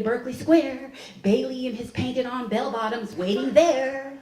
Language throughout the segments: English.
Berkeley Square, Bailey in his painted-on bell-bottoms waiting there.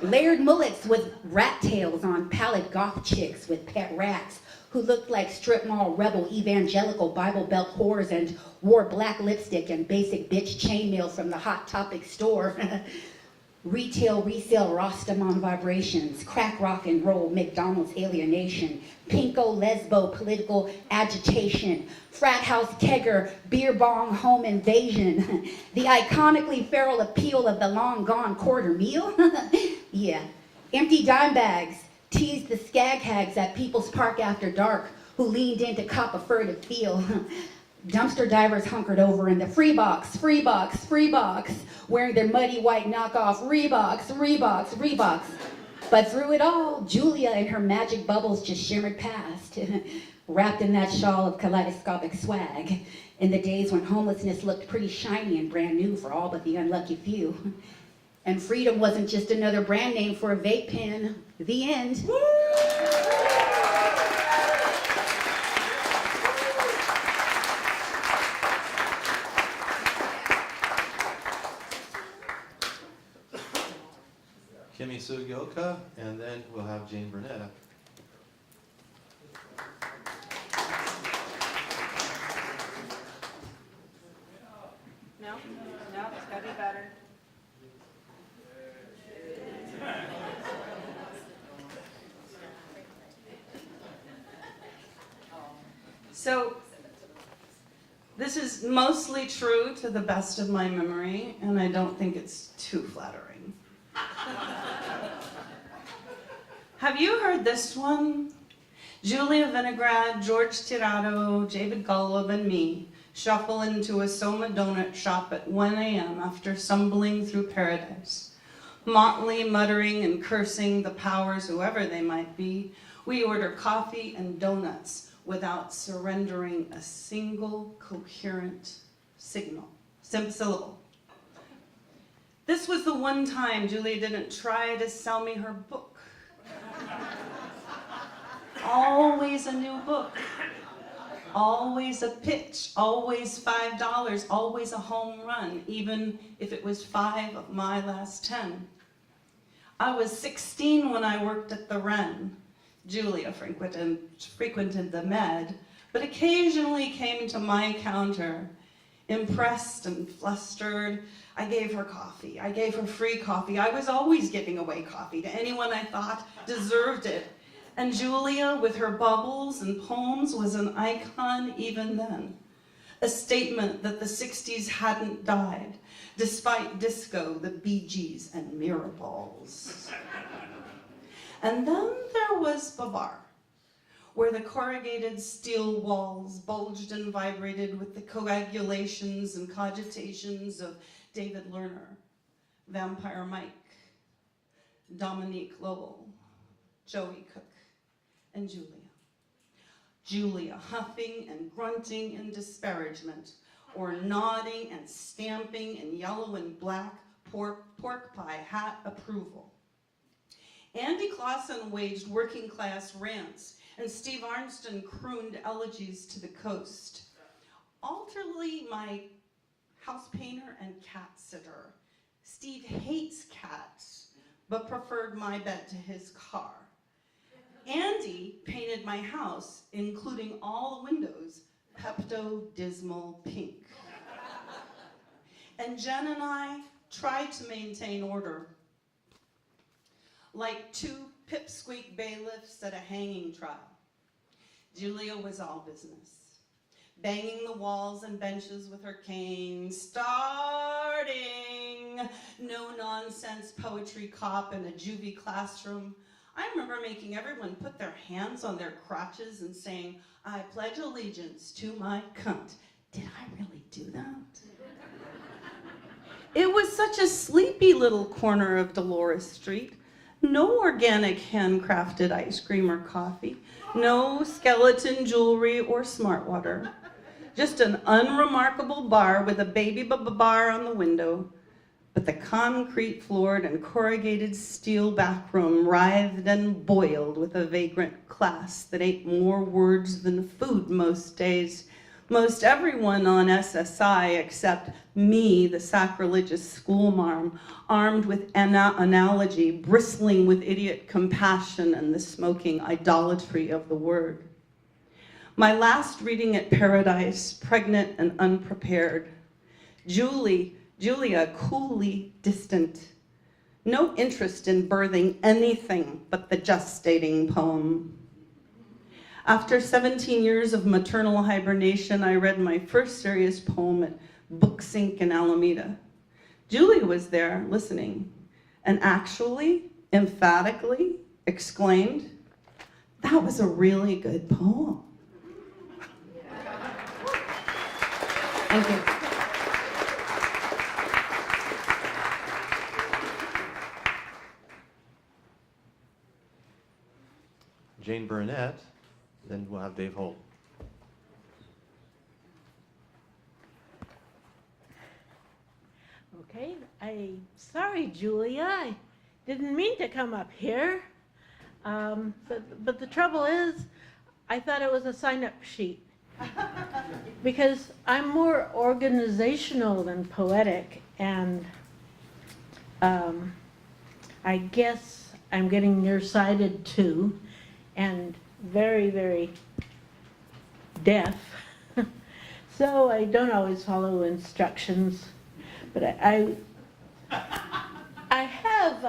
Layered mullets with rat tails on pallid goth chicks with pet rats who looked like strip mall rebel evangelical Bible Belt whores and wore black lipstick and basic bitch chainmail from the Hot Topic store. Retail, resale, Rostamon vibrations, crack rock and roll, McDonald's alienation, pinko, lesbo, political agitation, frat house kegger, beer bong home invasion, the iconically feral appeal of the long gone quarter meal. Yeah, empty dime bags teased the skag hags at People's Park after dark who leaned in to cop a furtive feel. Dumpster divers hunkered over in the free box, wearing their muddy white knockoff Reeboks. But through it all, Julia and her magic bubbles just shimmered past, wrapped in that shawl of kaleidoscopic swag, in the days when homelessness looked pretty shiny and brand new for all but the unlucky few. And freedom wasn't just another brand name for a vape pen. The end. Kimmy Sugioka, and then we'll have Jane Burnett. No, it's gotta be better. So, this is mostly true to the best of my memory, and I don't think it's too flattering. Have you heard this one? Julia Vinograd, George Tirado, David Golub, and me shuffle into a Soma donut shop at 1 a.m. after stumbling through paradise. Motley muttering and cursing the powers, whoever they might be, we order coffee and donuts without surrendering a single coherent syllable. This was the one time Julia didn't try to sell me her book. Always a new book, always a pitch, always $5, always a home run, even if it was 5 of my last 10. I was 16 when I worked at the Wren. Julia frequented the Med, but occasionally came to my counter. Impressed and flustered, I gave her coffee. I gave her free coffee. I was always giving away coffee to anyone I thought deserved it. And Julia, with her bubbles and poems, was an icon even then. A statement that the 60s hadn't died, despite disco, the Bee Gees, and Miraballs. And then there was Babar, where the corrugated steel walls bulged and vibrated with the coagulations and cogitations of David Lerner, Vampire Mike, Dominique Lowell, Joey Cook, and Julia. Julia huffing and grunting in disparagement, or nodding and stamping in yellow and black pork pie hat approval. Andy Clausen waged working class rants, and Steve Arnston crooned elegies to the coast. Alterly, my house painter and cat sitter. Steve hates cats, but preferred my bed to his car. Andy painted my house, including all the windows, Pepto-Dismal pink. And Jen and I tried to maintain order, like 2 pipsqueak bailiffs at a hanging trial. Julia was all business, banging the walls and benches with her cane, starting no-nonsense poetry cop in a juvie classroom. I remember making everyone put their hands on their crotches and saying, "I pledge allegiance to my cunt." Did I really do that? It was such a sleepy little corner of Dolores Street. No organic handcrafted ice cream or coffee. No skeleton jewelry or smart water. Just an unremarkable bar with a baby bar on the window. But the concrete floored and corrugated steel back room writhed and boiled with a vagrant class that ate more words than food most days, Most everyone on SSI except me, the sacrilegious schoolmarm, armed with analogy, bristling with idiot compassion and the smoking idolatry of the word. My last reading at Paradise, pregnant and unprepared. Julia coolly distant. No interest in birthing anything but the gestating poem. After 17 years of maternal hibernation, I read my first serious poem at Booksink in Alameda. Julia was there listening and actually, emphatically exclaimed, "That was a really good poem." Thank you. Jane Burnett, then we'll have Dave Holt. Okay, sorry, Julia, I didn't mean to come up here. But the trouble is, I thought it was a sign-up sheet. Because I'm more organizational than poetic, and I guess I'm getting nearsighted too, and very, very deaf. So I don't always follow instructions. But I have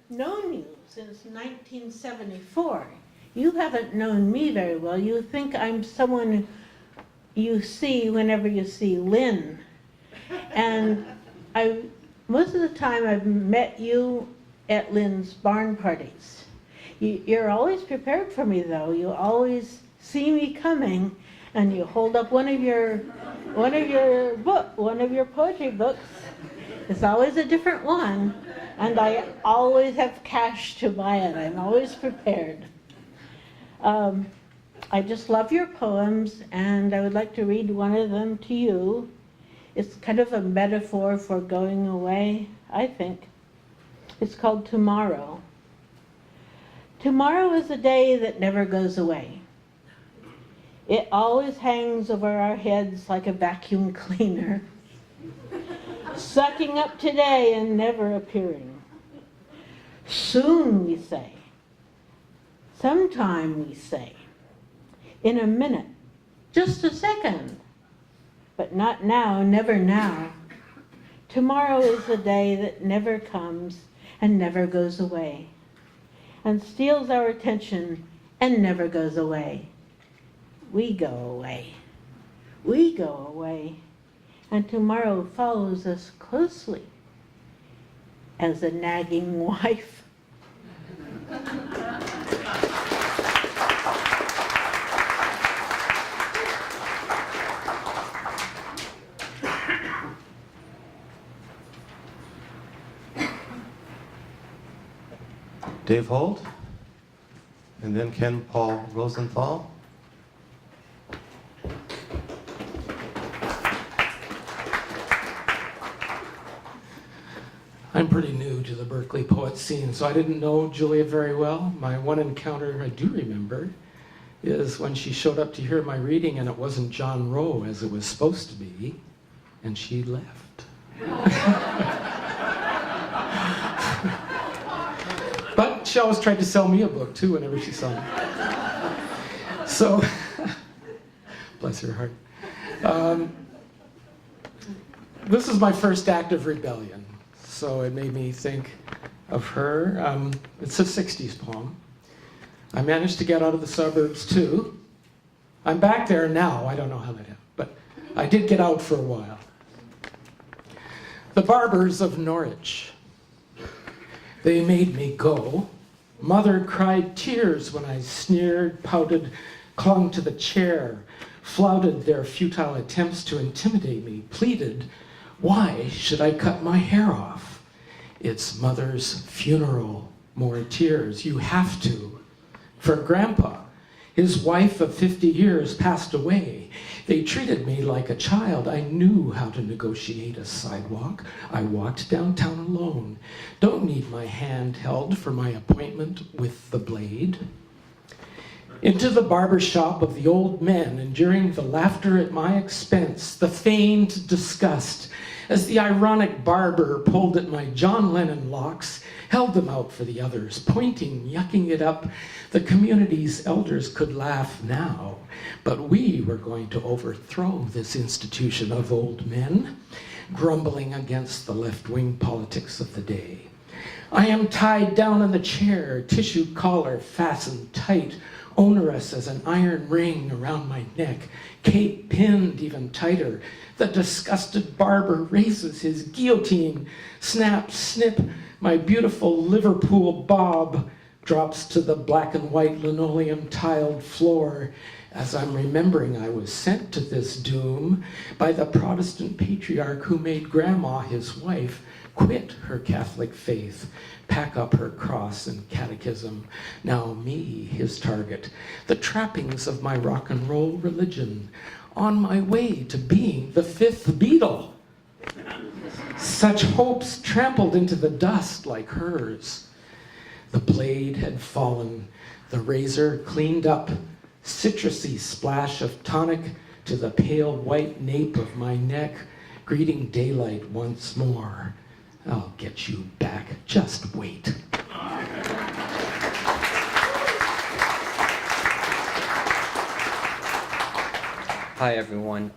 known you since 1974. You haven't known me very well. You think I'm someone you see whenever you see Lynn. And most of the time I've met you at Lynn's barn parties. You're always prepared for me, though. You always see me coming, and you hold up one of your poetry books. It's always a different one, and I always have cash to buy it. I'm always prepared. I just love your poems, and I would like to read one of them to you. It's kind of a metaphor for going away, I think. It's called Tomorrow. Tomorrow is a day that never goes away. It always hangs over our heads like a vacuum cleaner, sucking up today and never appearing. Soon, we say. Sometime, we say. In a minute. Just a second. But not now, never now. Tomorrow is the day that never comes and never goes away, and steals our attention and never goes away. We go away. We go away. And tomorrow follows us closely as a nagging wife. Dave Holt, and then Ken Paul Rosenthal. I'm pretty new to the Berkeley poet scene, so I didn't know Julia very well. My one encounter I do remember is when she showed up to hear my reading and it wasn't John Rowe as it was supposed to be, and she left. But she always tried to sell me a book too whenever she saw me. So, bless her heart. This is my first act of rebellion. So it made me think of her. It's a 60s poem. I managed to get out of the suburbs too. I'm back there now. I don't know how that happened, but I did get out for a while. The barbers of Norwich. They made me go. Mother cried tears when I sneered, pouted, clung to the chair, flouted their futile attempts to intimidate me, pleaded, why should I cut my hair off? It's mother's funeral, more tears. You have to. For Grandpa, his wife of 50 years passed away. They treated me like a child. I knew how to negotiate a sidewalk. I walked downtown alone. Don't need my hand held for my appointment with the blade. into the barber shop of the old men, enduring the laughter at my expense, the feigned disgust, as the ironic barber pulled at my John Lennon locks, held them out for the others, pointing, yucking it up. The community's elders could laugh now, but we were going to overthrow this institution of old men, grumbling against the left-wing politics of the day. I am tied down in the chair, tissue collar fastened tight, onerous as an iron ring around my neck, cape pinned even tighter. The disgusted barber raises his guillotine, snap, snip, my beautiful Liverpool bob drops to the black and white linoleum tiled floor. As I'm remembering, I was sent to this doom by the Protestant patriarch who made Grandma, his wife, quit her Catholic faith, pack up her cross and catechism. Now me, his target, the trappings of my rock and roll religion, on my way to being the fifth Beatle. Such hopes trampled into the dust like hers. The blade had fallen, the razor cleaned up, citrusy splash of tonic to the pale white nape of my neck, greeting daylight once more. I'll get you back, just wait. Hi, everyone.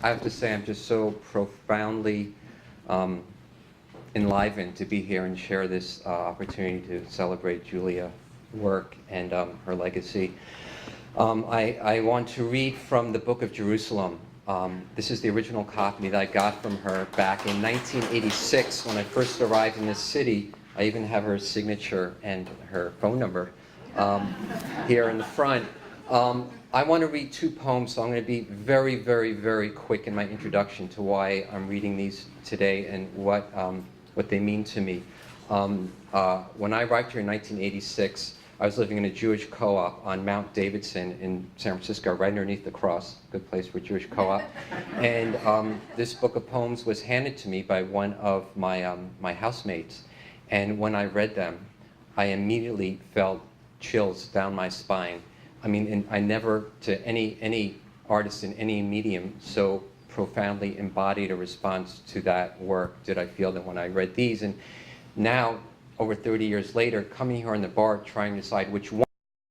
I have to say I'm just so profoundly enlivened to be here and share this opportunity to celebrate Julia's work and her legacy. I want to read from the Book of Jerusalem. This is the original copy that I got from her back in 1986 when I first arrived in this city. I even have her signature and her phone number here in the front. I want to read two poems, so I'm going to be very, very, very quick in my introduction to why I'm reading these today and what they mean to me. When I arrived here in 1986, I was living in a Jewish co-op on Mount Davidson in San Francisco, right underneath the cross. Good place for Jewish co-op. And this book of poems was handed to me by one of my housemates. And when I read them, I immediately felt chills down my spine. I mean, and I never, to any artist in any medium, so profoundly embodied a response to that work did I feel that when I read these. And now, over 30 years later, coming here on the bar, trying to decide which one